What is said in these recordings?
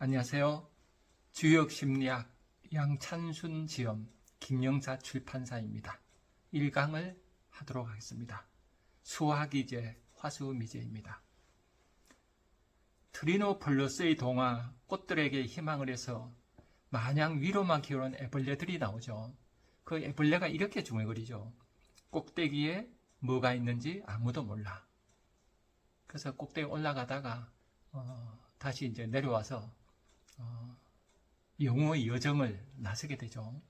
안녕하세요. 주역심리학 양찬순 지음 김영사 출판사입니다. 1강을 하도록 하겠습니다. 수화기제 화수미제입니다. 트리노폴로스의 동화 꽃들에게 희망을 해서 마냥 위로만 키우는 애벌레들이 나오죠. 그 애벌레가 이렇게 중얼거리죠. 꼭대기에 뭐가 있는지 아무도 몰라. 그래서 꼭대기 올라가다가 다시 이제 내려와서 영웅의 여정을 나서게 되죠.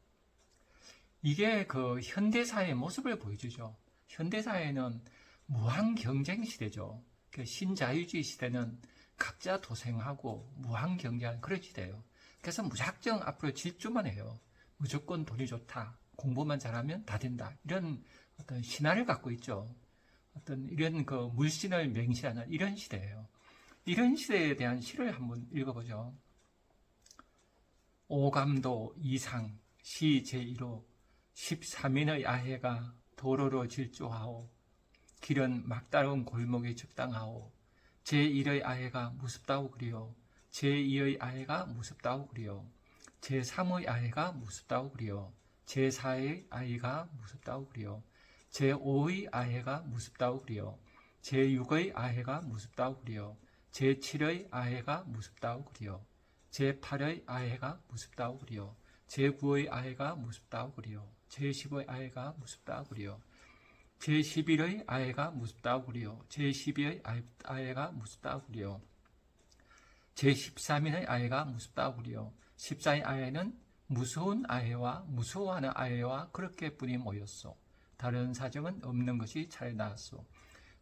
이게 그 현대사회의 모습을 보여주죠. 현대사회는 무한 경쟁 시대죠. 그 신자유주의 시대는 각자 도생하고 무한 경쟁하는 그런 시대예요. 그래서 무작정 앞으로 질주만 해요. 무조건 돈이 좋다. 공부만 잘하면 다 된다. 이런 어떤 신화를 갖고 있죠. 어떤 이런 그 물신을 맹시하는 이런 시대예요. 이런 시대에 대한 시를 한번 읽어보죠. 오감도 이상 시 제1호 13인의 아해가 도로로 질주하오. 길은 막다른 골목에 적당하오. 제1의 아해가 무섭다고 그리오. 제2의 아해가 무섭다고 그리오. 제3의 아해가 무섭다고 그리오. 제4의 아이가 무섭다고 그리오. 제5의 아해가 무섭다고 그리오. 제6의 아해가 무섭다고 그리오. 제7의 아해가 무섭다고 그리오. 제8의 아해가 무섭다고 그리오. 제9의 아해가 무섭다고 그리오. 제10의 아해가 무섭다고 그리오. 제11의 아해가 무섭다고 그리오. 제12의 아해가 무섭다고 그리오. 제13의 아해가 무섭다고 그리오. 14의 아해는 무서운 아해와 무서워하는 아해와 그렇게 뿐이 모였소. 다른 사정은 없는 것이 차라리 나았소.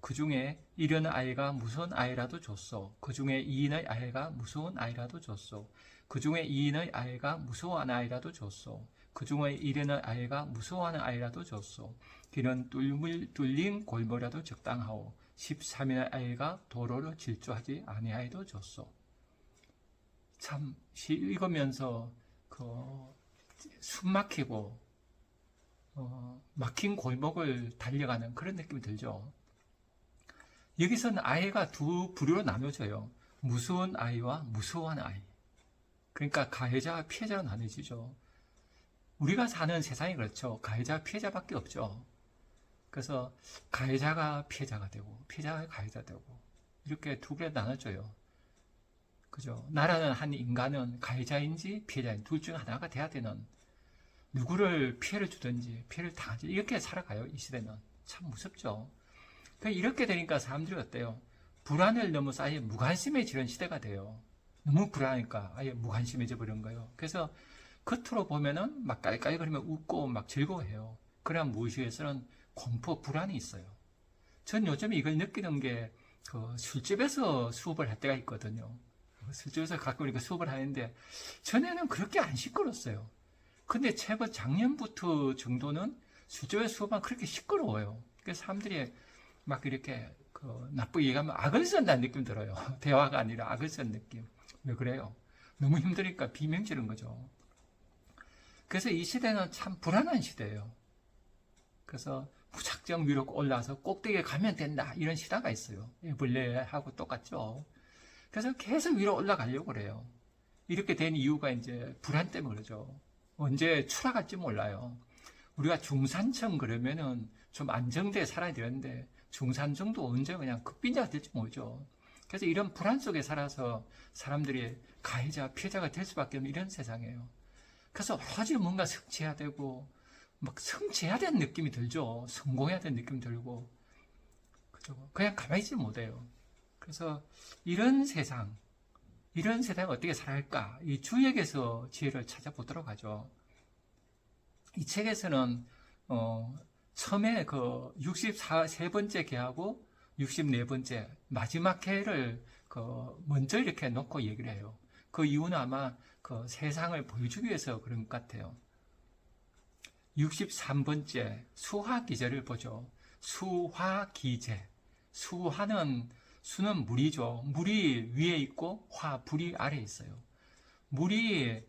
그 중에 이런 아이가 무서운 아이라도 줬소. 그 중에 이인의 아이가 무서운 아이라도 줬소. 그 중에 이인의 아이가 무서워하는 아이라도 줬소. 그 중에 이른의 아이가 무서워하는 아이라도 줬소. 길은 뚫린 골목이라도 적당하오. 13인의 아이가 도로로 질주하지 아니하여도 줬소. 참 시 읽으면서 숨 막히고 막힌 골목을 달려가는 그런 느낌이 들죠. 여기서는 아이가 두 부류로 나눠져요. 무서운 아이와 무서워하는 아이. 그러니까 가해자와 피해자로 나눠지죠. 우리가 사는 세상이 그렇죠. 가해자와 피해자밖에 없죠. 그래서 가해자가 피해자가 되고 피해자가 가해자 되고 이렇게 두 개로 나눠져요. 그죠? 나라는 한 인간은 가해자인지 피해자인지 둘 중 하나가 돼야 되는, 누구를 피해를 주든지 피해를 당하지 이렇게 살아가요. 이 시대는 참 무섭죠. 이렇게 되니까 사람들이 어때요? 불안을 너무 쌓여 무관심해지는 시대가 돼요. 너무 불안하니까 아예 무관심해져 버린 거예요. 그래서 겉으로 보면은 막 깔깔거리며 웃고 막 즐거워해요. 그러나 무의식에서는 공포, 불안이 있어요. 전 요즘 이걸 느끼는 게 술집에서 수업을 할 때가 있거든요. 술집에서 가끔 이렇게 수업을 하는데 전에는 그렇게 안 시끄러웠어요. 근데 최근 작년부터 정도는 술집에서 수업하면 그렇게 시끄러워요. 그래서 사람들이 막 이렇게 나쁘게 얘기하면 악을 쓴다는 느낌 들어요. 대화가 아니라 악을 쓴 느낌. 왜 그래요? 너무 힘드니까 비명 지른 거죠. 그래서 이 시대는 참 불안한 시대예요. 그래서 무작정 위로 올라와서 꼭대기에 가면 된다 이런 시대가 있어요. 애벌레하고 똑같죠. 그래서 계속 위로 올라가려고 그래요. 이렇게 된 이유가 이제 불안 때문에 그러죠. 언제 추락할지 몰라요. 우리가 중산층 그러면은 좀 안정되게 살아야 되는데 중산 정도 언제 그냥 극빈자가 될지 모르죠. 그래서 이런 불안 속에 살아서 사람들이 가해자, 피해자가 될 수밖에 없는 이런 세상이에요. 그래서 오로지 뭔가 성취해야 되고 막 성취해야 되는 느낌이 들죠. 성공해야 되는 느낌이 들고 그죠? 그냥 가만히 있지 못해요. 그래서 이런 세상에 어떻게 살아야 할까? 이 주역에서 지혜를 찾아보도록 하죠. 이 책에서는 처음에 63번째 개하고 64번째 마지막 개를 먼저 이렇게 놓고 얘기를 해요. 그 이유는 아마 세상을 보여주기 위해서 그런 것 같아요. 63번째 수화기제를 보죠. 수화기제. 수는 물이죠. 물이 위에 있고 불이 아래에 있어요. 물이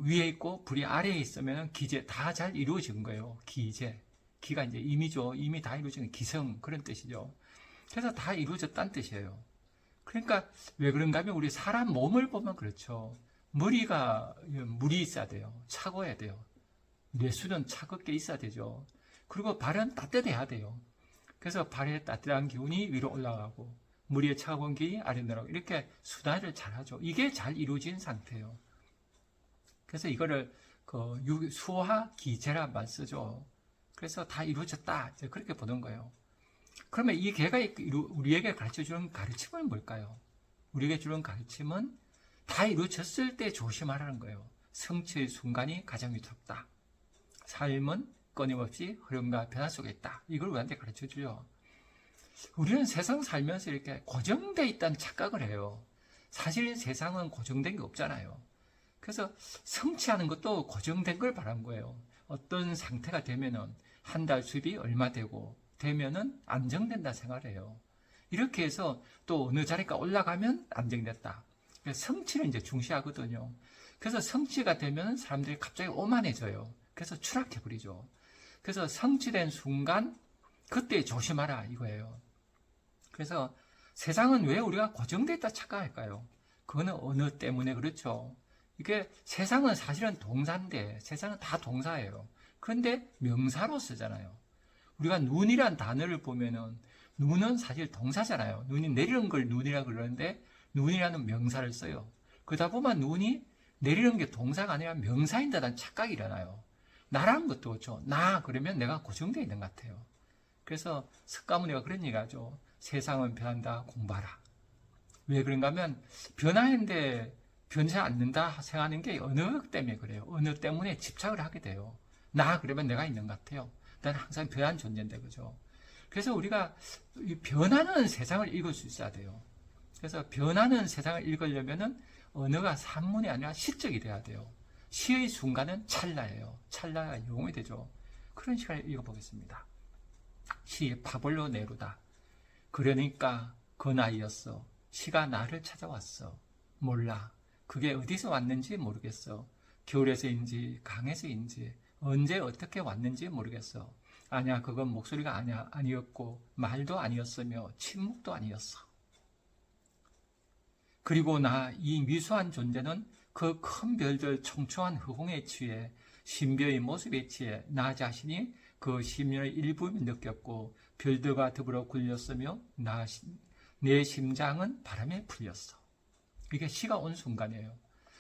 위에 있고 불이 아래에 있으면 기제 다 잘 이루어진 거예요. 기제. 기가 이제 임이죠. 임이 다 이루어지는 기성 그런 뜻이죠. 그래서 다 이루어졌다는 뜻이에요. 그러니까 왜 그런가 하면 우리 사람 몸을 보면 그렇죠. 머리가 물이 있어야 돼요. 차가워야 돼요. 뇌수는 차갑게 있어야 되죠. 그리고 발은 따뜻해야 돼요. 그래서 발에 따뜻한 기운이 위로 올라가고 머리에 차가운 기운이 아래로 내려가고 이렇게 순환을 잘하죠. 이게 잘 이루어진 상태예요. 그래서 이거를 수화기제란 쓰죠. 그래서 다 이루어졌다. 이제 그렇게 보는 거예요. 그러면 이 개가 우리에게 가르쳐주는 가르침은 뭘까요? 우리에게 주는 가르침은 다 이루어졌을 때 조심하라는 거예요. 성취의 순간이 가장 위태롭다. 삶은 끊임없이 흐름과 변화 속에 있다. 이걸 우리한테 가르쳐줘요. 우리는 세상 살면서 이렇게 고정되어 있다는 착각을 해요. 사실 세상은 고정된 게 없잖아요. 그래서 성취하는 것도 고정된 걸 바란 거예요. 어떤 상태가 되면은 한 달 수입이 얼마 되면은 안정된다 생각해요. 이렇게 해서 또 어느 자리가 올라가면 안정됐다. 성취를 이제 중시하거든요. 그래서 성취가 되면 사람들이 갑자기 오만해져요. 그래서 추락해버리죠. 그래서 성취된 순간 그때 조심하라 이거예요. 그래서 세상은 왜 우리가 고정됐다 착각할까요? 그거는 언어 때문에 그렇죠. 이게 세상은 사실은 동사인데 세상은 다 동사예요. 그런데 명사로 쓰잖아요. 우리가 눈이란 단어를 보면은 눈은 사실 동사잖아요. 눈이 내리는 걸 눈이라고 그러는데 눈이라는 명사를 써요. 그러다 보면 눈이 내리는 게 동사가 아니라 명사인 듯한 착각이 일어나요. 나라는 것도 그렇죠. 나 그러면 내가 고정되어 있는 것 같아요. 그래서 석가모니가 그런 얘기 하죠. 세상은 변한다 공부하라. 왜 그런가 하면 변하는데 변치 않는다 생각하는 게 언어 때문에 그래요. 언어 때문에 집착을 하게 돼요. 나 그러면 내가 있는 것 같아요. 나는 항상 변한 존재인데 그죠. 그래서 우리가 변하는 세상을 읽을 수 있어야 돼요. 그래서 변하는 세상을 읽으려면은 언어가 산문이 아니라 시적이 돼야 돼요. 시의 순간은 찰나예요. 찰나가 영웅이 되죠. 그런 시간을 읽어보겠습니다. 시 파볼로 네루다. 그러니까 그 나이였어. 시가 나를 찾아왔어. 몰라. 그게 어디서 왔는지 모르겠어. 겨울에서인지 강에서인지 언제 어떻게 왔는지 모르겠어. 아니야, 그건 목소리가 아니었고 말도 아니었으며 침묵도 아니었어. 그리고 나 이 미소한 존재는 그 큰 별들 청초한 허공에 취해 신비의 모습에 취해 나 자신이 그 심령의 일부를 느꼈고 별들과 더불어 굴렸으며 내 심장은 바람에 풀렸어. 이게 시가 온 순간이에요.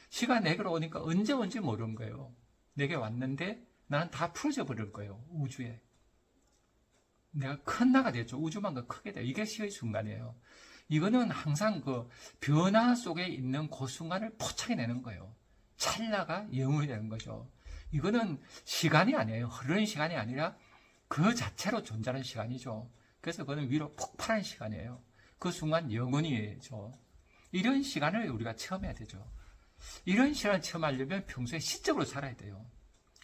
시가 내게로 오니까 언제 온지 모르는 거예요. 내게 왔는데 나는 다 풀어져 버릴 거예요. 우주에. 내가 큰 나가 됐죠. 우주만큼 크게 돼요. 이게 시의 순간이에요. 이거는 항상 그 변화 속에 있는 그 순간을 포착해내는 거예요. 찰나가 영웅이 되는 거죠. 이거는 시간이 아니에요. 흐르는 시간이 아니라 그 자체로 존재하는 시간이죠. 그래서 그거는 위로 폭발하는 시간이에요. 그 순간 영원이죠. 이런 시간을 우리가 체험해야 되죠. 이런 시간을 체험하려면 평소에 시적으로 살아야 돼요.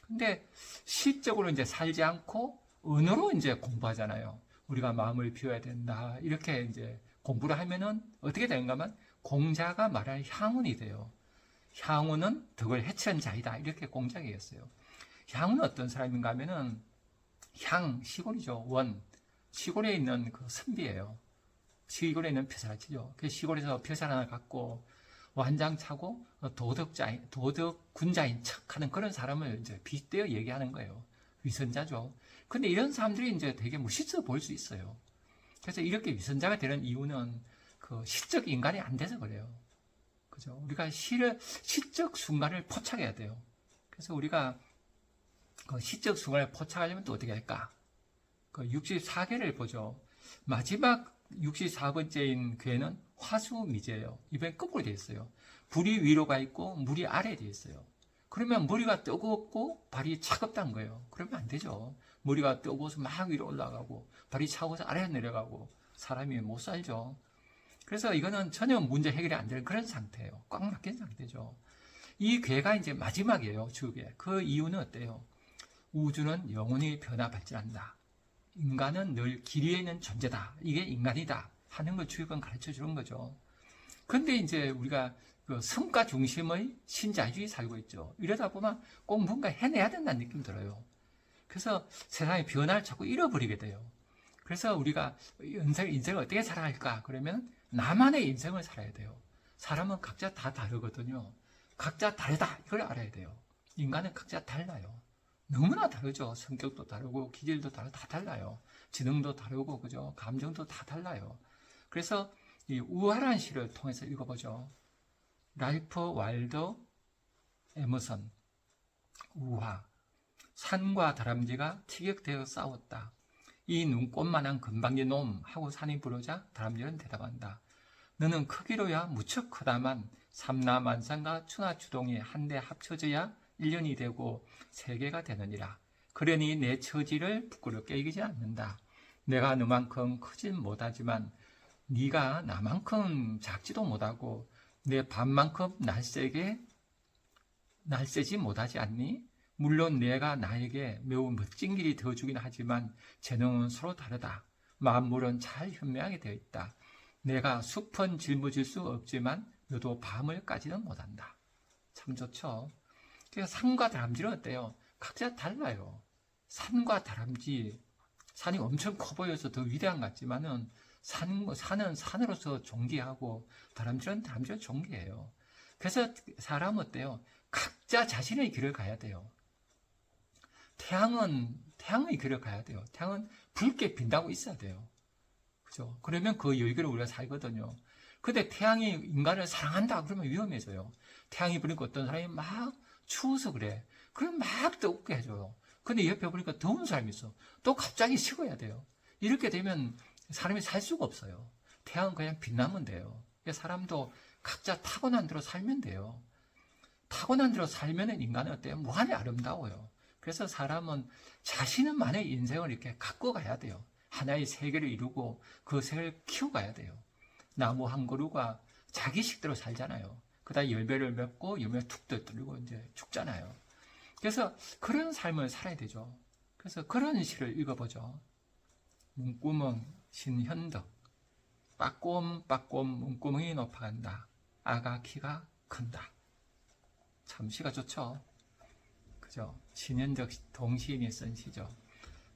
근데 시적으로 이제 살지 않고 언어로 이제 공부하잖아요. 우리가 마음을 비워야 된다. 이렇게 이제 공부를 하면은 어떻게 되는가 하면 공자가 말하는 향운이 돼요. 향운은 덕을 해치는 자이다. 이렇게 공자가 얘기했어요. 향운은 어떤 사람인가 하면은 시골이죠. 시골에 있는 그 선비예요. 시골에 있는 벼슬아치죠. 그 시골에서 벼슬 하나 갖고 완장 차고 도덕군자인 척하는 그런 사람을 이제 빗대어 얘기하는 거예요. 위선자죠. 근데 이런 사람들이 이제 되게 멋있어 보일 수 있어요. 그래서 이렇게 위선자가 되는 이유는 그 시적 인간이 안 돼서 그래요. 그죠? 우리가 시적 순간을 포착해야 돼요. 그래서 우리가 그 시적 순간을 포착하려면 또 어떻게 할까? 그 64개를 보죠. 마지막 64번째인 괴는 화수미제예요. 이번엔 거꾸로 되어 있어요. 불이 위로 가 있고 물이 아래에 되어 있어요. 그러면 머리가 뜨겁고 발이 차갑다는 거예요. 그러면 안 되죠. 머리가 뜨거워서 막 위로 올라가고 발이 차가워서 아래로 내려가고 사람이 못 살죠. 그래서 이거는 전혀 문제 해결이 안 되는 그런 상태예요. 꽉 막힌 상태죠. 이 괴가 이제 마지막이에요. 주괴. 그 이유는 어때요? 우주는 영원히 변화 발전한다. 인간은 늘 길 위에 있는 존재다. 이게 인간이다. 하는 걸 주역은 가르쳐 주는 거죠. 그런데 이제 우리가 그 성과 중심의 신자유주의 살고 있죠. 이러다 보면 꼭 뭔가 해내야 된다는 느낌 들어요. 그래서 세상의 변화를 자꾸 잃어버리게 돼요. 그래서 우리가 인생을 어떻게 살아갈까? 그러면 나만의 인생을 살아야 돼요. 사람은 각자 다 다르거든요. 각자 다르다 이걸 알아야 돼요. 인간은 각자 달라요. 너무나 다르죠. 성격도 다르고 기질도 다르고 다 달라요. 지능도 다르고 그죠? 감정도 다 달라요. 그래서 이 우월한 시를 통해서 읽어보죠. 랄프 waldo 에머슨 우화. 산과 다람쥐가 티격태격 싸웠다. 이 눈꽃만한 금방진 놈 하고 산이 부르자 다람쥐는 대답한다. 너는 크기로야 무척 크다만 삼라만상과 추나추동이 한데 합쳐져야 1년이 되고 세계가 되느니라. 그러니 내 처지를 부끄럽게 여기지 않는다. 내가 너만큼 크진 못하지만 네가 나만큼 작지도 못하고 내 반만큼 날쌔지 못하지 않니? 물론 내가 나에게 매우 멋진 길이 되어주긴 하지만 재능은 서로 다르다. 만물은 잘 현명하게 되어 있다. 내가 숲은 짊어질 수 없지만 너도 밤을 까지는 못한다. 참 좋죠. 그러니까 산과 다람쥐는 어때요? 각자 달라요. 산과 다람쥐, 산이 엄청 커 보여서 더 위대한 것 같지만은 산은 산으로서 존귀하고 다람쥐는 다람쥐로 존귀해요. 그래서 사람은 어때요? 각자 자신의 길을 가야 돼요. 태양의 길을 가야 돼요. 태양은 붉게 빛나고 있어야 돼요. 그죠? 그러면 그 여기를 우리가 살거든요. 근데 태양이 인간을 사랑한다 그러면 위험해져요. 태양이 보니까 어떤 사람이 막 추워서 그래. 그럼 막 뜨겁게 해줘요. 근데 옆에 보니까 더운 사람이 있어. 또 갑자기 식어야 돼요. 이렇게 되면 사람이 살 수가 없어요. 태양은 그냥 빛나면 돼요. 사람도 각자 타고난 대로 살면 돼요. 타고난 대로 살면 인간은 어때요? 무한히 아름다워요. 그래서 사람은 자신만의 인생을 이렇게 갖고 가야 돼요. 하나의 세계를 이루고 그 세계를 키워가야 돼요. 나무 한 그루가 자기 식대로 살잖아요. 그다음 열매를 맺고 열매 툭 떨어뜨리고 이제 죽잖아요. 그래서 그런 삶을 살아야 되죠. 그래서 그런 시를 읽어보죠. 문구멍 신현덕 빠꼼빠꼼 문구멍이 높아간다. 아가 키가 큰다. 참 시가 좋죠. 그죠? 신현덕 동시인이 쓴 시죠.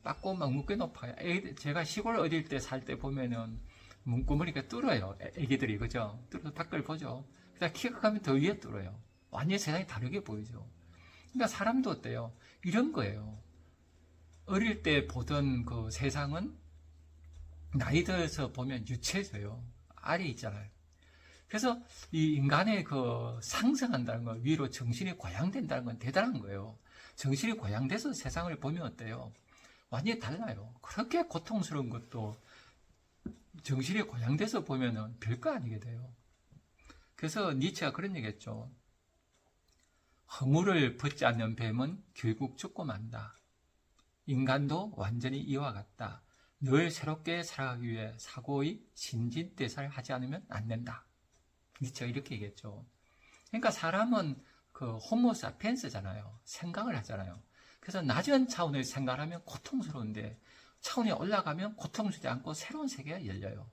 빠꼼막 문구멍이 높아요. 제가 시골 어릴 때 살 때 보면은 문구멍이 이렇게 뚫어요. 애기들이 그죠? 뚫어서 밖을 보죠. 그다음 키가 크면 더 위에 뚫어요. 완전히 세상이 다르게 보이죠. 그러니까 사람도 어때요? 이런 거예요. 어릴 때 보던 그 세상은 나이 들어서 보면 유치해져요. 알이 있잖아요. 그래서 이 인간의 그 상승한다는 거, 위로 정신이 고양된다는 건 대단한 거예요. 정신이 고양돼서 세상을 보면 어때요? 완전히 달라요. 그렇게 고통스러운 것도 정신이 고양돼서 보면은 별거 아니게 돼요. 그래서 니체가 그런 얘기 했죠. 허물을 벗지 않는 뱀은 결국 죽고 만다. 인간도 완전히 이와 같다. 늘 새롭게 살아가기 위해 사고의 신진대사를 하지 않으면 안 된다. 니체가 이렇게 얘기했죠. 그러니까 사람은 그 호모사피엔스잖아요. 생각을 하잖아요. 그래서 낮은 차원의 생각을 하면 고통스러운데 차원이 올라가면 고통스럽지 않고 새로운 세계가 열려요.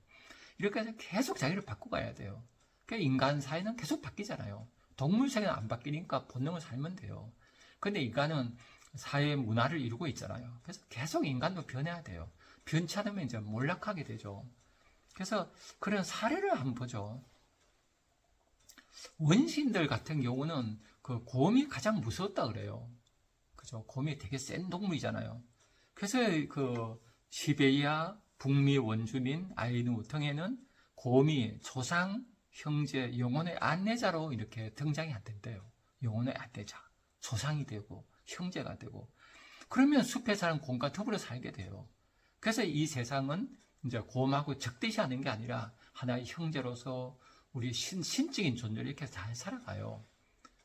이렇게 해서 계속 자기를 바꿔가야 돼요. 그러니까 인간 사회는 계속 바뀌잖아요. 동물 세계는 안 바뀌니까 본능을 살면 돼요. 근데 인간은 사회 문화를 이루고 있잖아요. 그래서 계속 인간도 변해야 돼요. 변치 않으면 이제 몰락하게 되죠. 그래서 그런 사례를 한번 보죠. 원시인들 같은 경우는 그 곰이 가장 무서웠다 그래요. 그죠? 곰이 되게 센 동물이잖아요. 그래서 그 시베리아 북미 원주민 아이누 등에는 곰이 조상, 형제, 영혼의 안내자로 이렇게 등장이 안 된대요. 영혼의 안내자, 조상이 되고 형제가 되고 그러면 숲에 사는 곰과 더불어 살게 돼요. 그래서 이 세상은 이제 곰하고 적대시하는 게 아니라 하나의 형제로서 우리 신적인 존재로 이렇게 잘 살아가요.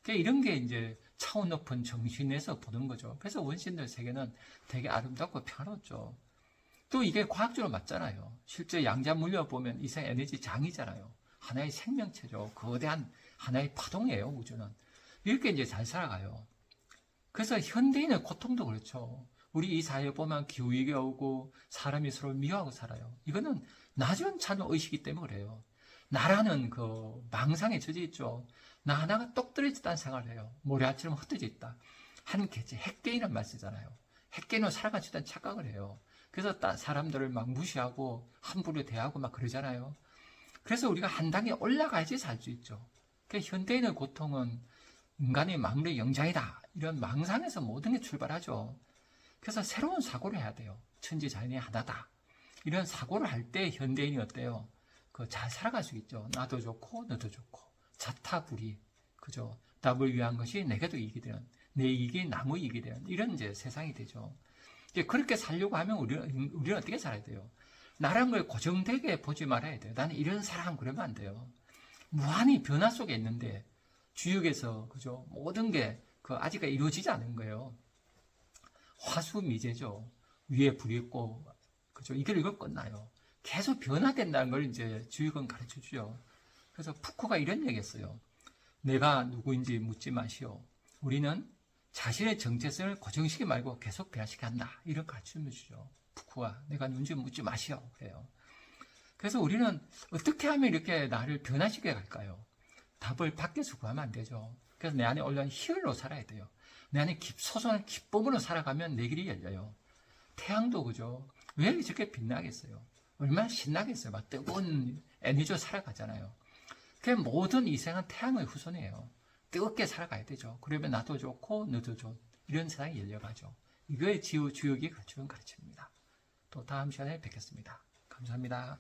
그러니까 이런 게 이제 차원 높은 정신에서 보는 거죠. 그래서 원신들 세계는 되게 아름답고 평화롭죠. 또 이게 과학적으로 맞잖아요. 실제 양자 물려 보면 이생 에너지 장이잖아요. 하나의 생명체죠. 거대한 하나의 파동이에요, 우주는. 이렇게 이제 잘 살아가요. 그래서 현대인의 고통도 그렇죠. 우리 이 사회에 보면 기후위기 오고 사람이 서로 미워하고 살아요. 이거는 낮은 차원 의식이기 때문에 그래요. 나라는 그 망상에 젖어 있죠. 나 하나가 똑 떨어졌다는 생각을 해요. 모래알처럼 흩어져 있다. 한 개체, 핵개인이란 말 쓰잖아요. 핵개인으로 살아갈 수 있다는 착각을 해요. 그래서 사람들을 막 무시하고 함부로 대하고 막 그러잖아요. 그래서 우리가 한 단계 올라가야지 살 수 있죠. 그러니까 현대인의 고통은 인간의 만물의 영장이다. 이런 망상에서 모든 게 출발하죠. 그래서 새로운 사고를 해야 돼요. 천지자연이 하나다. 이런 사고를 할 때 현대인이 어때요? 잘 살아갈 수 있죠. 나도 좋고 너도 좋고 자타불이, 그죠? 답을 위한 것이 내게도 이익이 되는, 내 이익이 남의 이익이 되는 이런 이제 세상이 되죠. 그렇게 살려고 하면 우리는 어떻게 살아야 돼요? 나란 걸 고정되게 보지 말아야 돼요. 나는 이런 사람 그러면 안 돼요. 무한히 변화 속에 있는데 주역에서, 그죠? 모든 게 아직까지 이루어지지 않은 거예요. 화수미제죠. 위에 불이 있고, 그죠? 이걸 끝나요. 계속 변화된다는 걸 이제 주역은 가르쳐 주죠. 그래서 푸코가 이런 얘기 했어요. 내가 누구인지 묻지 마시오. 우리는 자신의 정체성을 고정시키지 말고 계속 변화시켜야 한다. 이런 가르침을 주죠. 푸코가 내가 누군지 묻지 마시오. 그래요. 그래서 우리는 어떻게 하면 이렇게 나를 변화시켜 갈까요? 답을 밖에서 구하면 안 되죠. 그래서 내 안에 올라온 희열로 살아야 돼요. 내 안에 소소한 기쁨으로 살아가면 내 길이 열려요. 태양도, 그죠? 왜 저렇게 빛나겠어요? 얼마나 신나겠어요. 막 뜨거운 에너지로 살아가잖아요. 그 모든 이 생은 태양의 후손이에요. 뜨겁게 살아가야 되죠. 그러면 나도 좋고 너도 좋은 이런 세상이 열려가죠. 이거의 주역이 갖추는 가르침입니다. 또 다음 시간에 뵙겠습니다. 감사합니다.